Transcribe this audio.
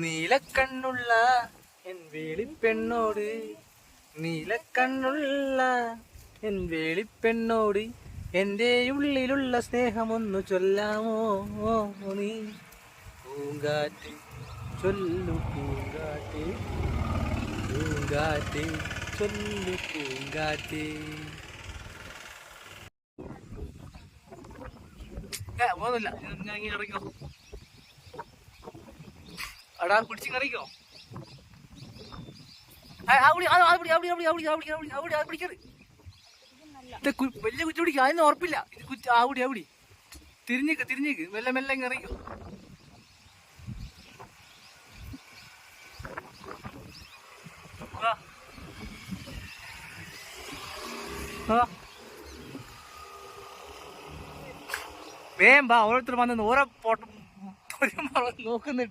നീലക്കണ്ണുള്ള N വേളിപ്പെണ്ണോട്, നീലക്കണ്ണുള്ള N വേളിപ്പെണ്ണോട് എൻ്റെ ഉള്ളിലുള്ള സ്നേഹമൊന്നു ചൊല്ലാമോ നീ? പൂങ്കാറ്റ് ചൊല്ലു പൂങ്കാറ്റ്, പൂങ്കാറ്റ് ചൊല്ലു പൂങ്കാറ്റ്. പോകുന്നില്ല, ഞാൻ ഇങ്ങനെ ഇറങ്ങിക്കോ. അടാ പിടിച്ച് കറിക്കോ. പിടിക്കരുത്, വലിയ കുറ്റി പിടിക്കുക, അതിന് ഉറപ്പില്ല. ഇത് കുറ്റി ആവിടി തിരിഞ്ഞേക്ക് മെല്ലെ മെല്ലെ ഇറങ്ങിക്കോ. വേം ഓരോരുത്തർ വന്ന് ഓരോ നോക്കുന്നുണ്ട്.